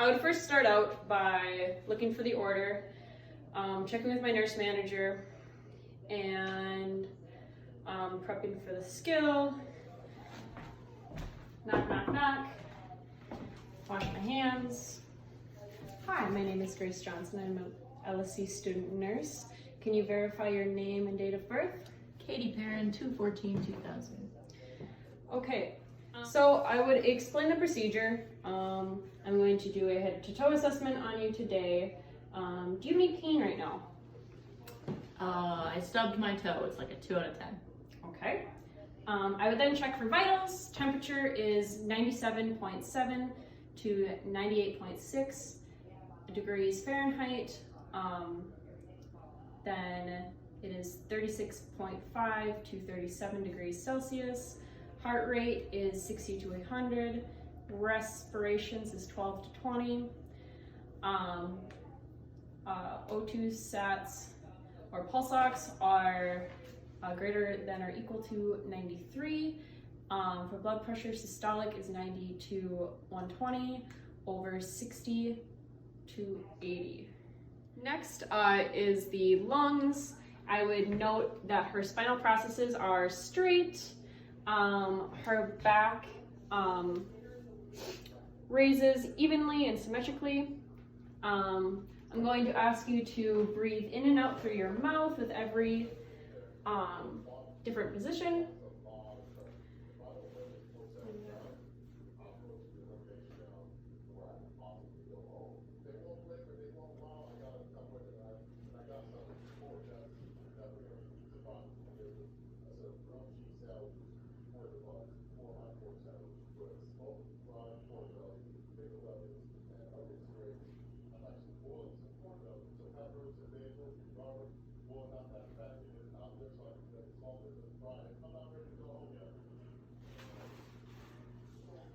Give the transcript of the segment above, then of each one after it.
I would first start out by looking for the order, checking with my nurse manager, and prepping for the skill. Knock, knock, knock. Wash my hands. Hi, my name is Grace Johnson. I'm an LSC student nurse. Can you verify your name and date of birth? Katie Perrin, 2/14/2000. Okay, so I would explain the procedure. I'm going to do a head to toe assessment on you today. Do you have any pain right now? I stubbed my toe. It's like a 2 out of 10. Okay. I would then check for vitals. Temperature is 97.7 to 98.6 degrees Fahrenheit. Then it is 36.5 to 37 degrees Celsius. Heart rate is 60 to 100. Respirations is 12 to 20. O2 sats or pulse ox are greater than or equal to 93. For blood pressure, systolic is 90 to 120 over 60 to 80. Next is the lungs. I would note that her spinal processes are straight. Her back raises evenly and symmetrically. I'm going to ask you to breathe in and out through your mouth with every different position.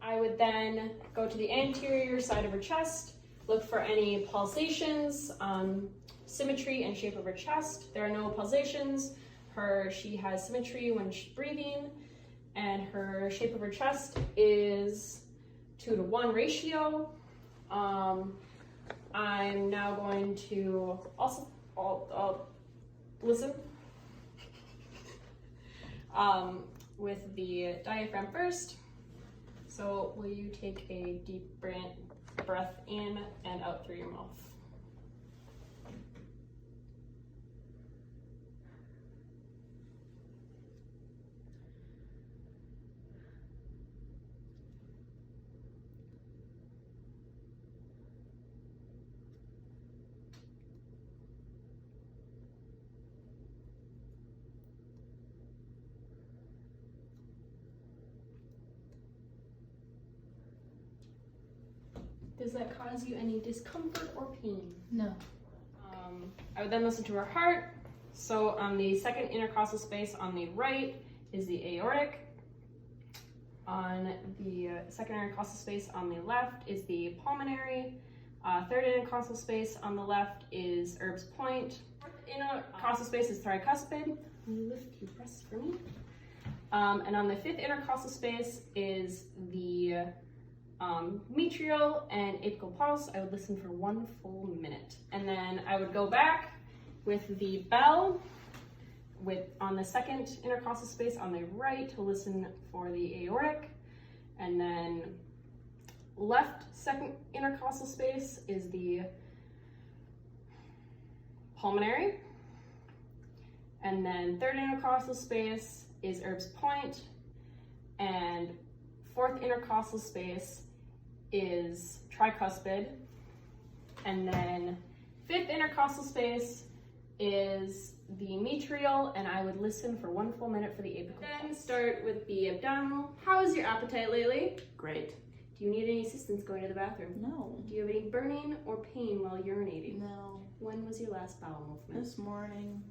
I would then go to the anterior side of her chest, look for any pulsations, symmetry and shape of her chest. There are no pulsations. She has symmetry when she's breathing, and her shape of her chest is 2-to-1 ratio. I'm now going to also I'll listen with the diaphragm first. So will you take a deep breath in and out through your mouth? Does that cause you any discomfort or pain? No. I would then listen to her heart. So on the second intercostal space on the right is the aortic. On the second intercostal space on the left is the pulmonary. Third intercostal space on the left is Erb's point. Fourth intercostal space is tricuspid. Lift your breast for me. And on the fifth intercostal space is the metrial and apical pulse. I would listen for 1 full minute. And then I would go back with the bell on the second intercostal space on the right to listen for the aortic. And then left second intercostal space is the pulmonary. And then third intercostal space is Erb's point. And fourth intercostal space is tricuspid, and then fifth intercostal space is the metrial, and I would listen for 1 full minute for the apical. Then start with the abdominal. How is your appetite lately? Great. Do you need any assistance going to the bathroom? No. Do you have any burning or pain while urinating? No. When was your last bowel movement? This morning.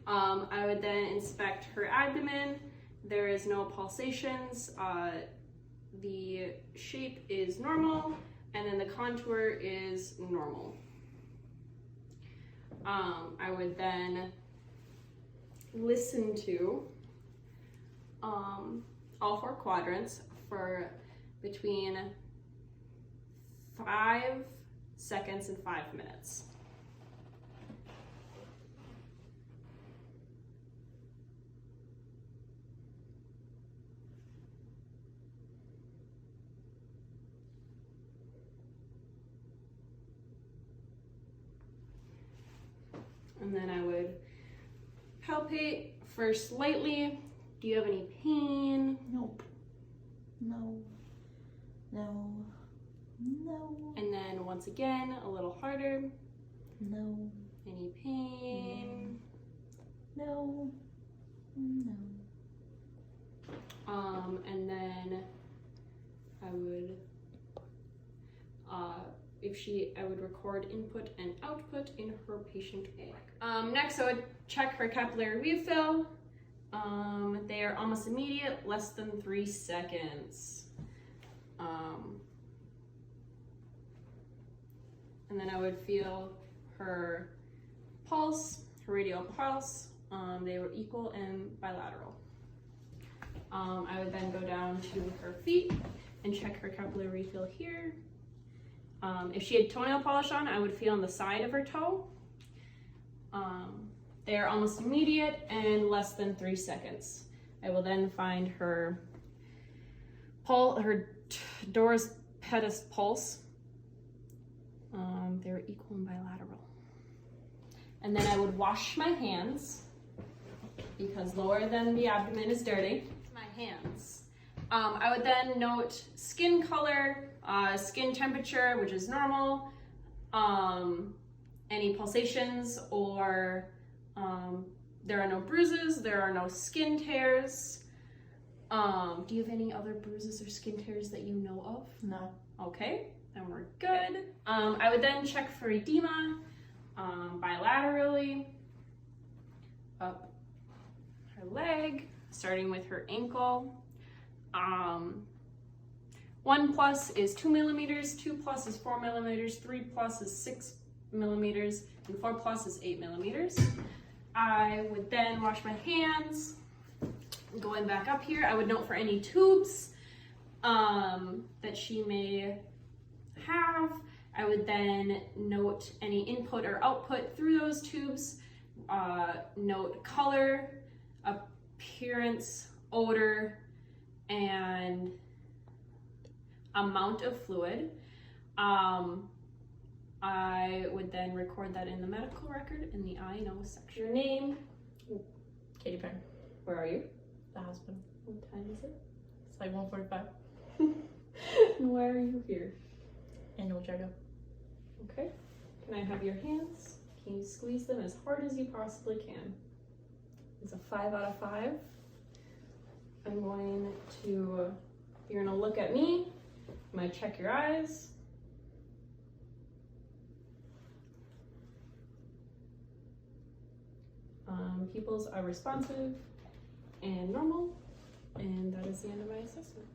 I would then inspect her abdomen. There is no pulsations. The shape is normal, and then the contour is normal. I would then listen to all 4 quadrants for between 5 seconds and 5 minutes. And then I would palpate first lightly. Do you have any pain? Nope. No. No. No. And then once again, a little harder. No. Any pain? No. No. And then I would, I would record input and output in her patient log. Next, I would check her capillary refill. They are almost immediate, less than 3 seconds. And then I would feel her pulse, her radial pulse. They were equal and bilateral. I would then go down to her feet and check her capillary refill here. If she had toenail polish on, I would feel on the side of her toe. They are almost immediate and less than 3 seconds. I will then find her dorsal pedis pulse. They're equal and bilateral. And then I would wash my hands because lower than the abdomen is dirty. My hands. I would then note skin color, skin temperature, which is normal, any pulsations, or there are no bruises, there are no skin tears. Do you have any other bruises or skin tears that you know of? No. Okay, then we're good. I would then check for edema bilaterally up her leg, starting with her ankle. 1 plus is 2 millimeters, 2 plus is 4 millimeters, 3 plus is 6 millimeters, and 4 plus is 8 millimeters. I would then wash my hands. Going back up here, I would note for any tubes that she may have. I would then note any input or output through those tubes, note color, appearance, odor, and amount of fluid. I would then record that in the medical record in the I know section. Your name? Katie Penn. Where are you? The hospital. What time is it? It's like 1:45. And why are you here? Annual checkup. Okay. Can I have your hands? Can you squeeze them as hard as you possibly can? It's a 5 out of 5. I'm going to, you're gonna look at me. I'm gonna check your eyes. Pupils are responsive and normal, and that is the end of my assessment.